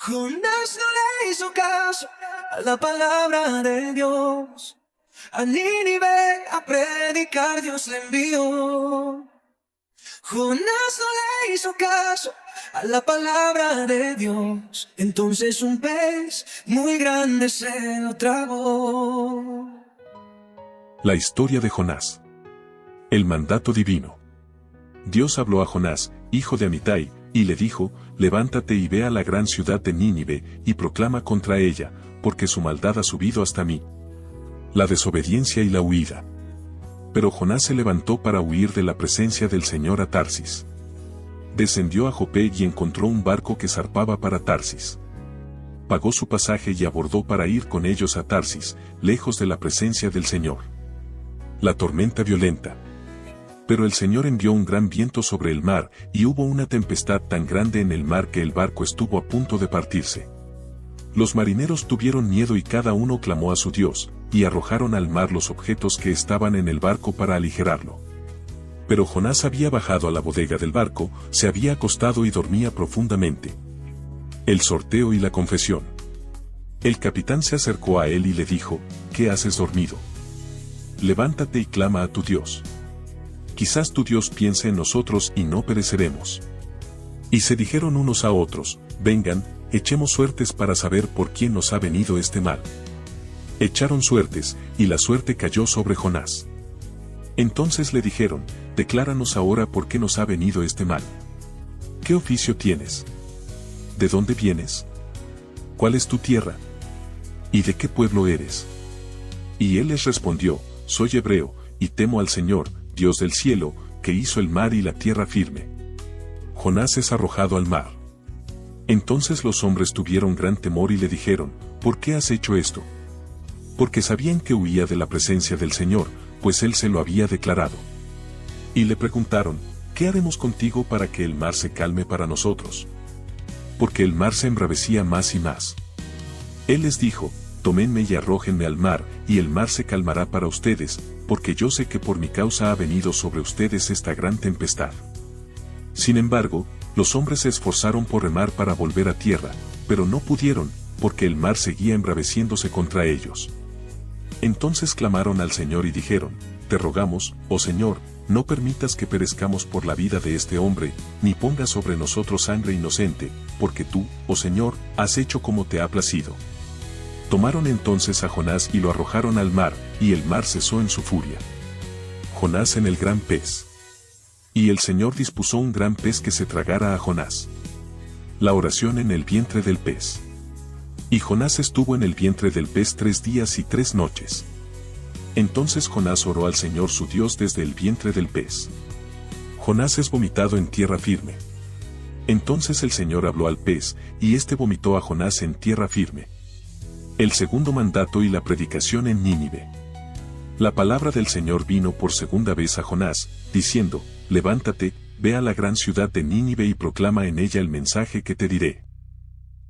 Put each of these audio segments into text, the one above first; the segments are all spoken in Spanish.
Jonás no le hizo caso a la palabra de Dios. A Nínive a predicar Dios le envió. Jonás no le hizo caso a la palabra de Dios. Entonces un pez muy grande se lo tragó. La historia de Jonás. El mandato divino. Dios habló a Jonás, hijo de Amitai, y le dijo: levántate y ve a la gran ciudad de Nínive, y proclama contra ella, porque su maldad ha subido hasta mí. La desobediencia y la huida. Pero Jonás se levantó para huir de la presencia del Señor a Tarsis. Descendió a Jope y encontró un barco que zarpaba para Tarsis. Pagó su pasaje y abordó para ir con ellos a Tarsis, lejos de la presencia del Señor. La tormenta violenta. Pero el Señor envió un gran viento sobre el mar, y hubo una tempestad tan grande en el mar que el barco estuvo a punto de partirse. Los marineros tuvieron miedo y cada uno clamó a su Dios, y arrojaron al mar los objetos que estaban en el barco para aligerarlo. Pero Jonás había bajado a la bodega del barco, se había acostado y dormía profundamente. El sorteo y la confesión. El capitán se acercó a él y le dijo: ¿qué haces dormido? Levántate y clama a tu Dios. Quizás tu Dios piense en nosotros y no pereceremos. Y se dijeron unos a otros: vengan, echemos suertes para saber por quién nos ha venido este mal. Echaron suertes, y la suerte cayó sobre Jonás. Entonces le dijeron: decláranos ahora por qué nos ha venido este mal. ¿Qué oficio tienes? ¿De dónde vienes? ¿Cuál es tu tierra? ¿Y de qué pueblo eres? Y él les respondió: soy hebreo, y temo al Señor, Dios del cielo, que hizo el mar y la tierra firme. Jonás es arrojado al mar. Entonces los hombres tuvieron gran temor y le dijeron: ¿por qué has hecho esto? Porque sabían que huía de la presencia del Señor, pues él se lo había declarado. Y le preguntaron: ¿qué haremos contigo para que el mar se calme para nosotros? Porque el mar se embravecía más y más. Él les dijo: tómenme y arrójenme al mar, y el mar se calmará para ustedes, porque yo sé que por mi causa ha venido sobre ustedes esta gran tempestad. Sin embargo, los hombres se esforzaron por remar para volver a tierra, pero no pudieron, porque el mar seguía embraveciéndose contra ellos. Entonces clamaron al Señor y dijeron: te rogamos, oh Señor, no permitas que perezcamos por la vida de este hombre, ni pongas sobre nosotros sangre inocente, porque tú, oh Señor, has hecho como te ha placido. Tomaron entonces a Jonás y lo arrojaron al mar, y el mar cesó en su furia. Jonás en el gran pez. Y el Señor dispuso un gran pez que se tragara a Jonás. La oración en el vientre del pez. Y Jonás estuvo en el vientre del pez 3 días y 3 noches. Entonces Jonás oró al Señor su Dios desde el vientre del pez. Jonás es vomitado en tierra firme. Entonces el Señor habló al pez, y éste vomitó a Jonás en tierra firme. El segundo mandato y la predicación en Nínive. La palabra del Señor vino por segunda vez a Jonás, diciendo: levántate, ve a la gran ciudad de Nínive y proclama en ella el mensaje que te diré.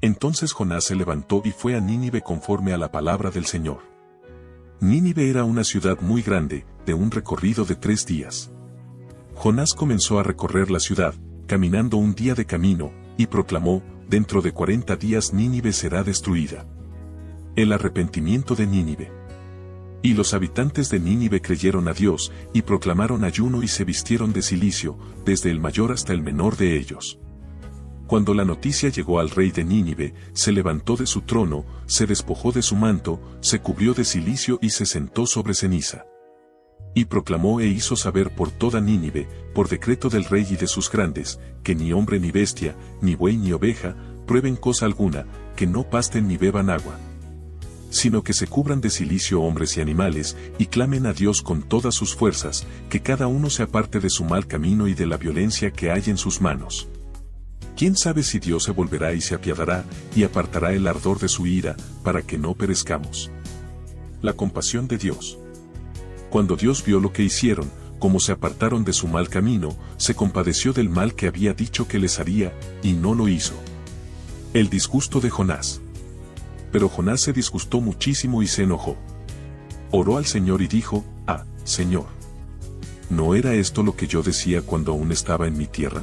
Entonces Jonás se levantó y fue a Nínive conforme a la palabra del Señor. Nínive era una ciudad muy grande, de un recorrido de 3 días. Jonás comenzó a recorrer la ciudad, caminando un día de camino, y proclamó: dentro de 40 días Nínive será destruida. El arrepentimiento de Nínive. Y los habitantes de Nínive creyeron a Dios, y proclamaron ayuno y se vistieron de cilicio, desde el mayor hasta el menor de ellos. Cuando la noticia llegó al rey de Nínive, se levantó de su trono, se despojó de su manto, se cubrió de cilicio y se sentó sobre ceniza. Y proclamó e hizo saber por toda Nínive, por decreto del rey y de sus grandes, que ni hombre ni bestia, ni buey ni oveja, prueben cosa alguna, que no pasten ni beban agua, sino que se cubran de cilicio hombres y animales, y clamen a Dios con todas sus fuerzas, que cada uno se aparte de su mal camino y de la violencia que hay en sus manos. ¿Quién sabe si Dios se volverá y se apiadará, y apartará el ardor de su ira, para que no perezcamos? La compasión de Dios. Cuando Dios vio lo que hicieron, como se apartaron de su mal camino, se compadeció del mal que había dicho que les haría, y no lo hizo. El disgusto de Jonás. Pero Jonás se disgustó muchísimo y se enojó. Oró al Señor y dijo: ah, Señor, ¿no era esto lo que yo decía cuando aún estaba en mi tierra?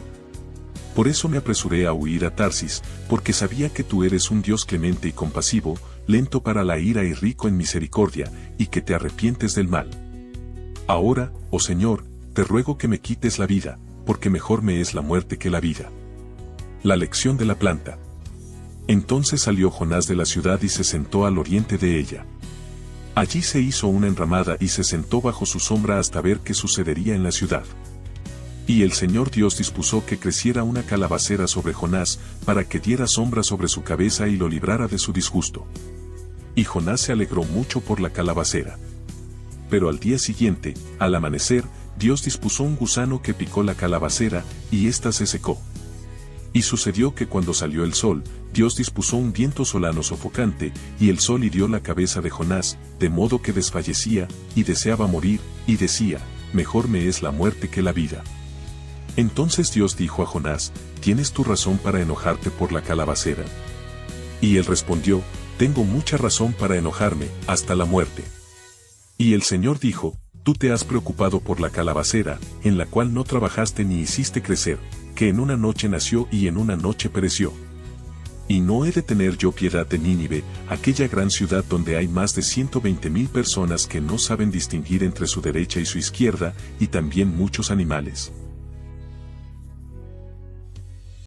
Por eso me apresuré a huir a Tarsis, porque sabía que tú eres un Dios clemente y compasivo, lento para la ira y rico en misericordia, y que te arrepientes del mal. Ahora, oh Señor, te ruego que me quites la vida, porque mejor me es la muerte que la vida. La lección de la planta. Entonces salió Jonás de la ciudad y se sentó al oriente de ella. Allí se hizo una enramada y se sentó bajo su sombra hasta ver qué sucedería en la ciudad. Y el Señor Dios dispuso que creciera una calabacera sobre Jonás, para que diera sombra sobre su cabeza y lo librara de su disgusto. Y Jonás se alegró mucho por la calabacera. Pero al día siguiente, al amanecer, Dios dispuso un gusano que picó la calabacera, y ésta se secó. Y sucedió que cuando salió el sol, Dios dispuso un viento solano sofocante, y el sol hirió la cabeza de Jonás, de modo que desfallecía, y deseaba morir, y decía, mejor me es la muerte que la vida. Entonces Dios dijo a Jonás, ¿tienes tu razón para enojarte por la calabacera? Y él respondió, tengo mucha razón para enojarme, hasta la muerte. Y el Señor dijo, tú te has preocupado por la calabacera, en la cual no trabajaste ni hiciste crecer, que en una noche nació y en una noche pereció. Y no he de tener yo piedad de Nínive, aquella gran ciudad donde hay más de 120,000 personas que no saben distinguir entre su derecha y su izquierda, y también muchos animales.